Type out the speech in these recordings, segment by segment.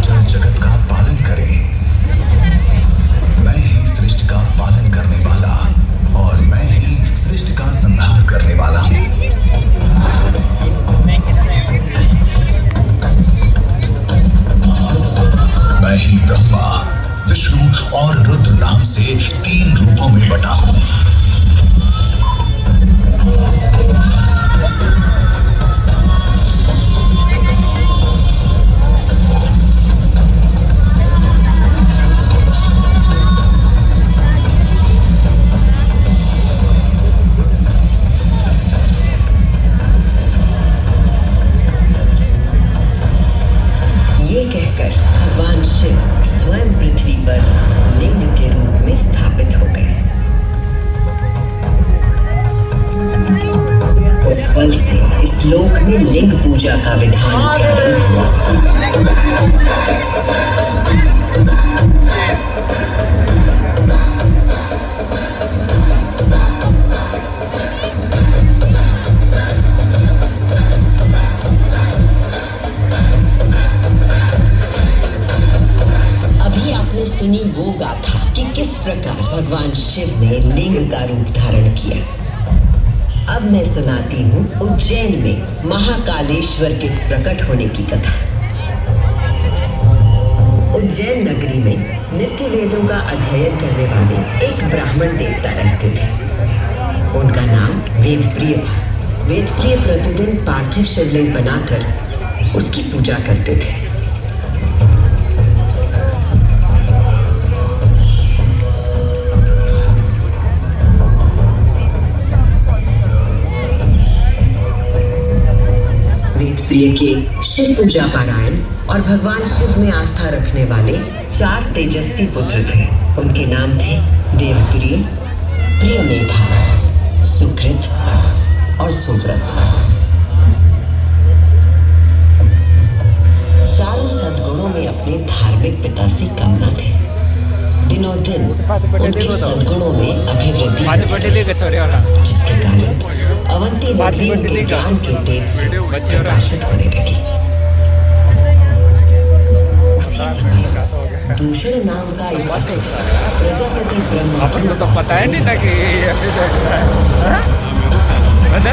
चराचर जगत का पालन करे। मैं ही सृष्टि का पालन करने वाला और मैं ही सृष्टि का संहार करने वाला हूँ। मैं ही ब्रह्मा, विष्णु और रुद्र नाम से 3 रूपों में बटा हूँ। ये कहकर भगवान शिव स्वयं पृथ्वी पर लिंग के रूप में स्थापित हो गए। उस पल से इस लोक में लिंग पूजा का विधान प्रारंभ हुआ। सुनी वो गाथा कि किस प्रकार भगवान शिव ने लिंग का रूप धारण किया। अब मैं सुनाती हूँ उज्जैन में महाकालेश्वर के प्रकट होने की कथा। उज्जैन नगरी में नित्य वेदों का अध्ययन करने वाले एक ब्राह्मण देवता रहते थे। उनका नाम वेदप्रिय था। वेदप्रिय प्रतिदिन पार्थिव शिवलिंग बनाकर उसकी पूजा करते थे। वेदप्रिय के शिव पूजा पारायण और भगवान शिव में आस्था रखने वाले 4 तेजस्वी पुत्र थे। उनके नाम थे देवप्रिय, प्रियमेधा, सुकृत और सुव्रत। चारों सद्गुणों में अपने धार्मिक पिता से कम न थे। दिनों दिन उनके सद्गुणों में अभिवृद्धि जिसके कारण अवंती नगरी उनके ज्ञान के तेज से प्रकाशित होने लगी। उसी समय दूषण नाम का एक असुर प्रजापति ब्रह्मा की तो पता ही नहीं था कि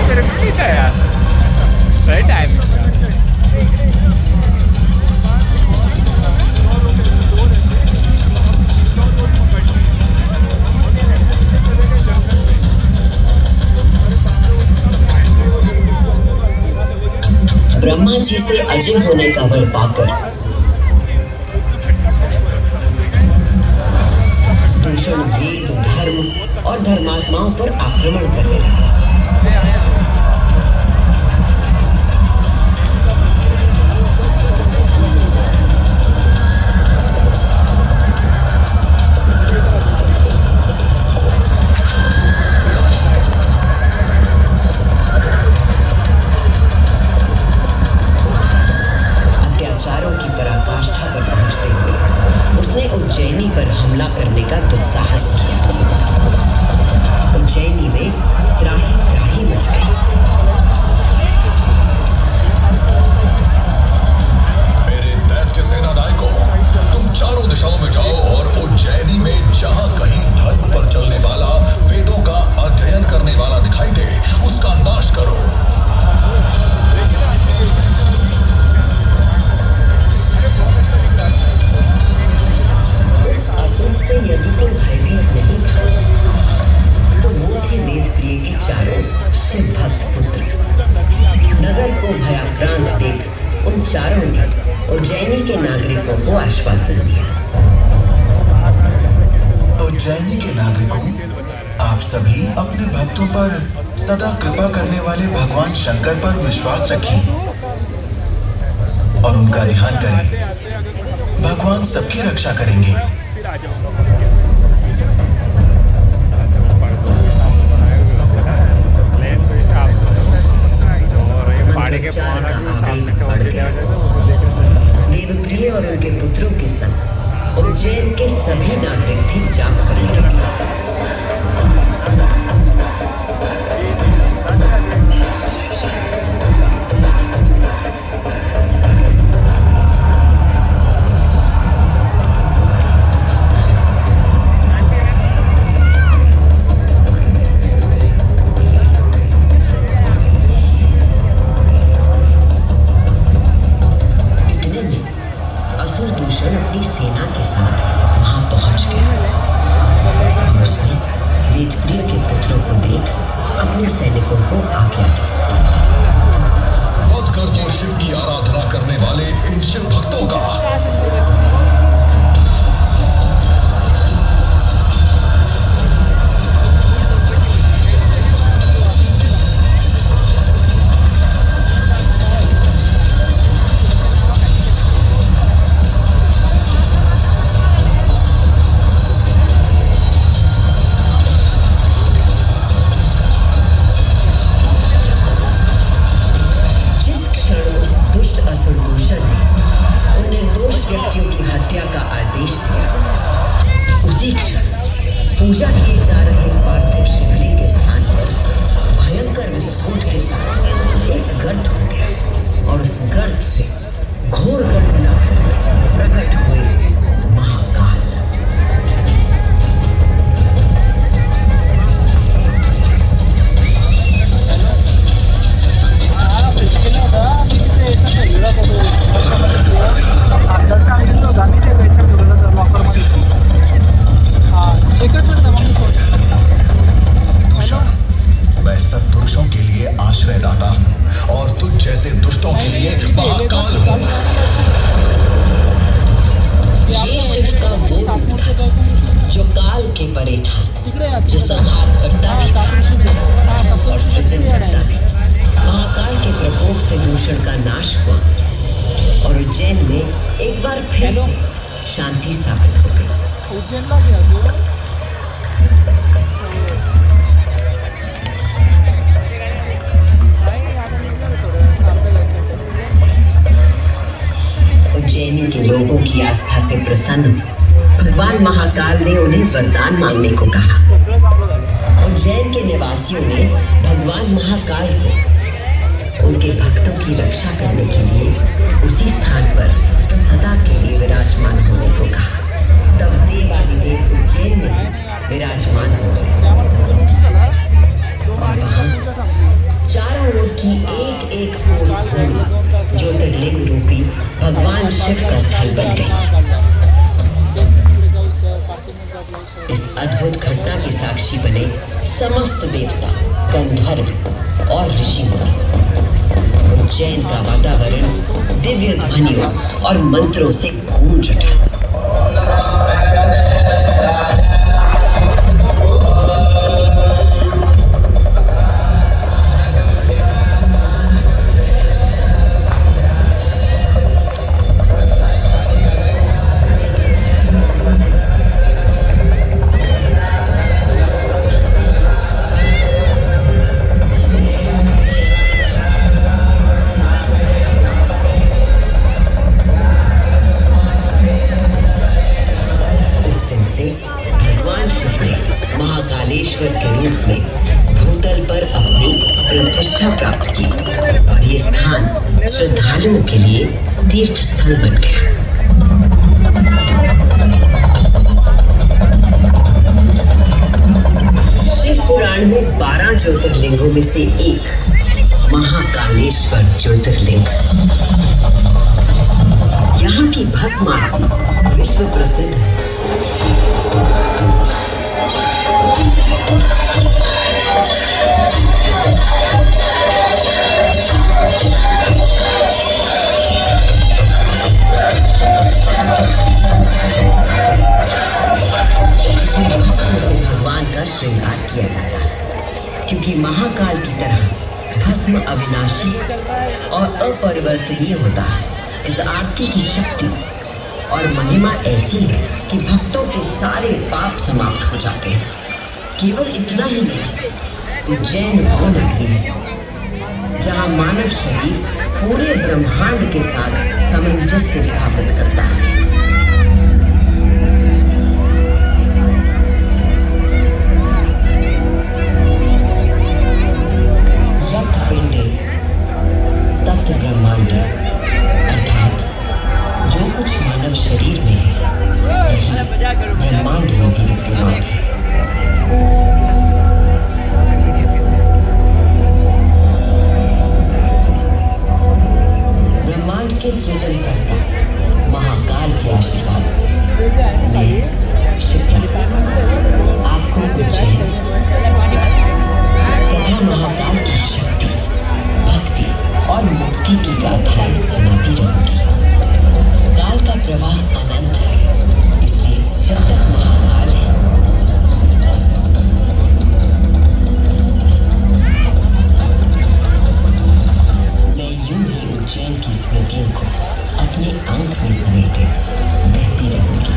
मेरे को नहीं था यार। सही टाइम ब्रह्मा जी से अजय होने का वर पाकर दूषण वेद, धर्म और धर्मात्माओं पर आक्रमण करने लगा। उज्जैनी पर हमला करने का दुस्साहस किया। उज्जैनी में त्राही त्राही मच गई। मेरे दैत्य सेनानायकों, तुम चारों दिशाओं में जाओ और उज्जैनी में जहां कहीं धर्म पर चलने वाला, वेदों का अध्ययन करने वाला दिखाई दे, उसका नाश करो। उससे यदि कोई भयभीत नहीं था तो वो थे वेदप्रिय के चारों शिव भक्त पुत्र। नगर को भयाक्रांत देख उन चारों ने उज्जैनी के नागरिकों को आश्वासन दिया। उज्जैनी के नागरिकों, आप सभी अपने भक्तों पर सदा कृपा करने वाले भगवान शंकर पर विश्वास रखें और उनका ध्यान करें। भगवान सबकी रक्षा करेंगे। मंत्रोच्चार का आवेग बढ़ गया। देवप्रिय और उनके पुत्रों के संग उज्जैन के सभी नागरिक भी जाप करने लगे। नाश हुआ और उज्जैन में एक बार फिर से शांति स्थापित हो गई। उज्जैनला गया तू? उज्जैनी के लोगों की आस्था से प्रसन्न भगवान महाकाल ने उन्हें वरदान मांगने को कहा। उज्जैन के निवासियों ने भगवान महाकाल को उनके भक्तों की रक्षा करने के लिए उसी स्थान पर सदा के लिए विराजमान होने को कहा। तब देवादिदेव उज्जैन में ही विराजमान हो गए और वहां चारों ओर की एक एक कोस भूमि ज्योतिर्लिंग रूपी भगवान शिव का स्थल बन गई। इस अद्भुत घटना के साक्षी बने समस्त देवता, गंधर्व और ऋषि मुनि। उज्जैन का वातावरण दिव्य ध्वनियों और मंत्रों से गूंज उठा। भगवान शिव ने महाकालेश्वर के रूप में भूतल पर अपनी प्रतिष्ठा प्राप्त की और ये स्थान श्रद्धालुओं के लिए तीर्थ स्थल बन गया। शिव पुराण में 12 ज्योतिर्लिंगों में से एक महाकालेश्वर ज्योतिर्लिंग। यहाँ की भस्म आरती विश्व प्रसिद्ध है। इसमें भस्म से भगवान का श्रृंगार किया जाता है, क्योंकि महाकाल की तरह भस्म अविनाशी और अपरिवर्तनीय होता है। इस आरती की शक्ति और महिमा ऐसी है कि भक्तों के सारे पाप समाप्त हो जाते हैं। केवल इतना ही नहीं, उज्जैन वो नगरी है जहाँ मानव शरीर पूरे ब्रह्मांड के साथ सामंजस्य स्थापित करता है। यत् पिंडे तत् ब्रह्मांडे, अर्थात जो कुछ मानव शरीर में है वही ब्रह्मांड में भी विद्यमान है। ब्रह्मांड के सृजनकर्ता महाकाल के आशीर्वाद से मैं शिप्रा आपको उज्जैन तथा महाकाल की शक्ति, भक्ति और मुक्ति की गाथाएं सुनाती रहूंगी। काल का प्रवाह अनंत है, इसलिए जब तक महाकाल है मैं यूं ही उज्जैन की स्मृतियों को अपने अंक में समेटे बहती रहूंगी।